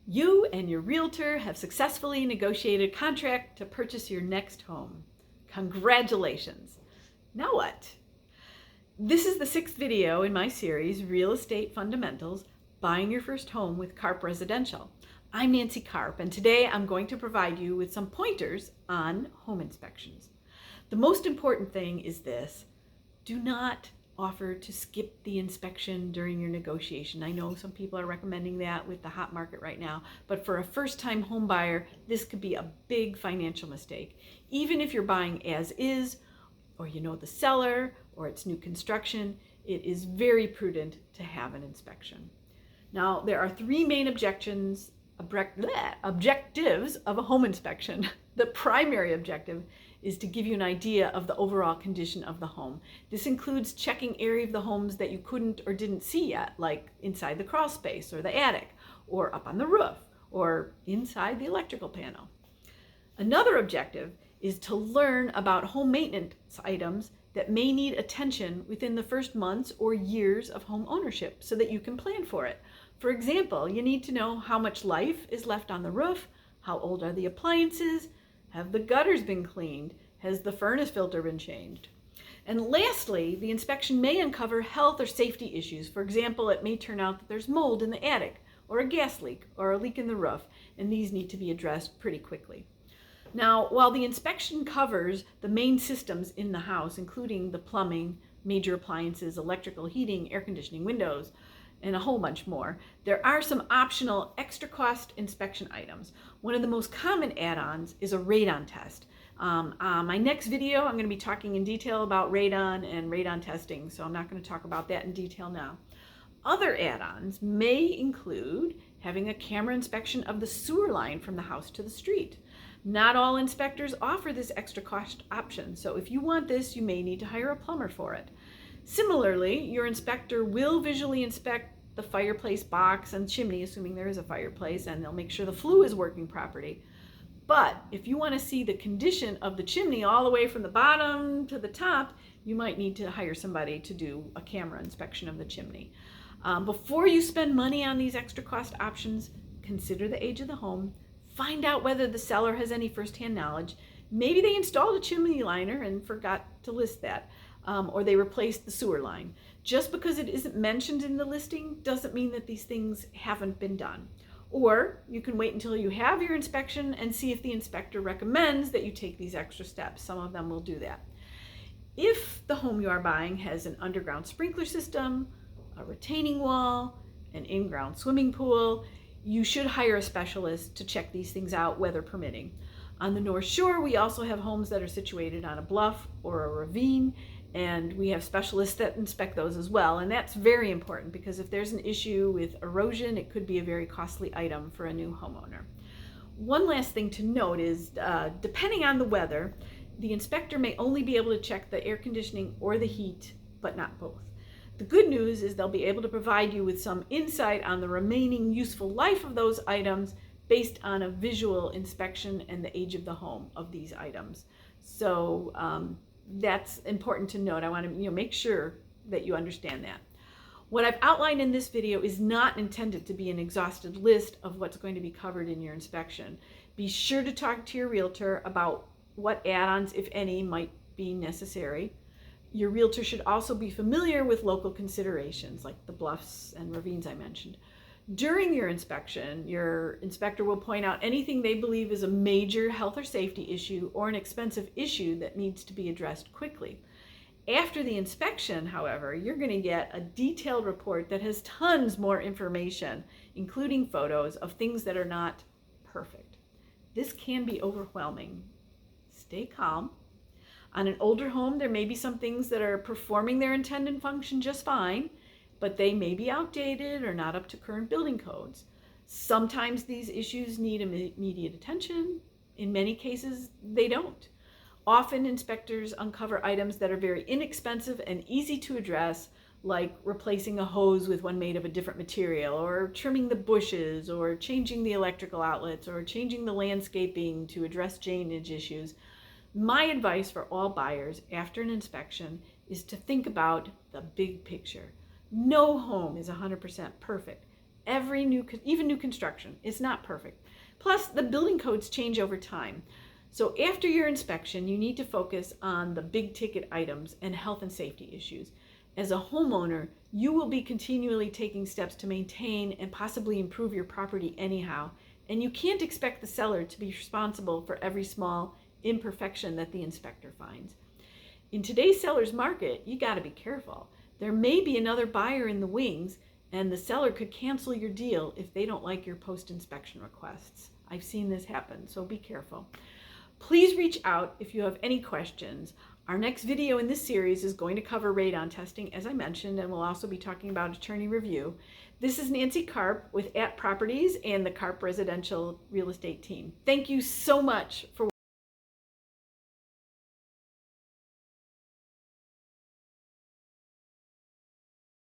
You and your realtor have successfully negotiated a contract to purchase your next home. Congratulations. Now what? This is the 6th video in my series, Real Estate Fundamentals, Buying Your First Home with Karp Residential. I'm Nancy Karp, and today I'm going to provide you with some pointers on home inspections. The most important thing is this: do not offer to skip the inspection during your negotiation. I know some people are recommending that with the hot market right now, but for a first-time home buyer, this could be a big financial mistake. Even if you're buying as is, or you know the seller, or it's new construction, it is very prudent to have an inspection. Now, there are 3 main objectives of a home inspection. The primary objective is to give you an idea of the overall condition of the home. This includes checking area of the homes that you couldn't or didn't see yet, like inside the crawl space or the attic, or up on the roof, or inside the electrical panel. Another objective is to learn about home maintenance items that may need attention within the first months or years of home ownership so that you can plan for it. For example, you need to know how much life is left on the roof, how old are the appliances, have the gutters been cleaned, has the furnace filter been changed. And lastly, the inspection may uncover health or safety issues. For example, it may turn out that there's mold in the attic, or a gas leak, or a leak in the roof, and these need to be addressed pretty quickly. Now, while the inspection covers the main systems in the house, including the plumbing, major appliances, electrical, heating, air conditioning, windows, and a whole bunch more, there are some optional extra cost inspection items. One of the most common add-ons is a radon test. My next video, I'm going to be talking in detail about radon and radon testing, so I'm not going to talk about that in detail now. Other add-ons may include having a camera inspection of the sewer line from the house to the street. Not all inspectors offer this extra cost option, so if you want this, you may need to hire a plumber for it. Similarly, your inspector will visually inspect the fireplace box and chimney, assuming there is a fireplace, and they'll make sure the flue is working properly. But if you want to see the condition of the chimney all the way from the bottom to the top, you might need to hire somebody to do a camera inspection of the chimney. Before you spend money on these extra cost options, consider the age of the home. Find out whether the seller has any firsthand knowledge. Maybe they installed a chimney liner and forgot to list that, or they replaced the sewer line. Just because it isn't mentioned in the listing doesn't mean that these things haven't been done. Or you can wait until you have your inspection and see if the inspector recommends that you take these extra steps. Some of them will do that. If the home you are buying has an underground sprinkler system, a retaining wall, an in-ground swimming pool, you should hire a specialist to check these things out, weather permitting. On the North Shore, we also have homes that are situated on a bluff or a ravine, and we have specialists that inspect those as well. And that's very important because if there's an issue with erosion, it could be a very costly item for a new homeowner. One last thing to note is, depending on the weather, the inspector may only be able to check the air conditioning or the heat, but not both. The good news is they'll be able to provide you with some insight on the remaining useful life of those items based on a visual inspection and the age of the home of these items. So that's important to note. I want to make sure that you understand that. What I've outlined in this video is not intended to be an exhaustive list of what's going to be covered in your inspection. Be sure to talk to your realtor about what add-ons, if any, might be necessary. Your realtor should also be familiar with local considerations like the bluffs and ravines I mentioned. During your inspection, your inspector will point out anything they believe is a major health or safety issue or an expensive issue that needs to be addressed quickly. After the inspection, however, you're going to get a detailed report that has tons more information, including photos of things that are not perfect. This can be overwhelming. Stay calm. On an older home, there may be some things that are performing their intended function just fine, but they may be outdated or not up to current building codes. Sometimes these issues need immediate attention. In many cases, they don't. Often inspectors uncover items that are very inexpensive and easy to address, like replacing a hose with one made of a different material, or trimming the bushes, or changing the electrical outlets, or changing the landscaping to address drainage issues. My advice for all buyers after an inspection is to think about the big picture. No home is 100% perfect. even new construction is not perfect. Plus, the building codes change over time. So after your inspection, you need to focus on the big ticket items and health and safety issues. As a homeowner, you will be continually taking steps to maintain and possibly improve your property anyhow, and you can't expect the seller to be responsible for every small imperfection that the inspector finds. In today's seller's market, you got to be careful. There may be another buyer in the wings, and the seller could cancel your deal if they don't like your post-inspection requests. I've seen this happen, so be careful. Please reach out if you have any questions. Our next video in this series is going to cover radon testing, as I mentioned, and we'll also be talking about attorney review. This is Nancy Karp with @Properties and the Karp Residential Real Estate Team. Thank you so much for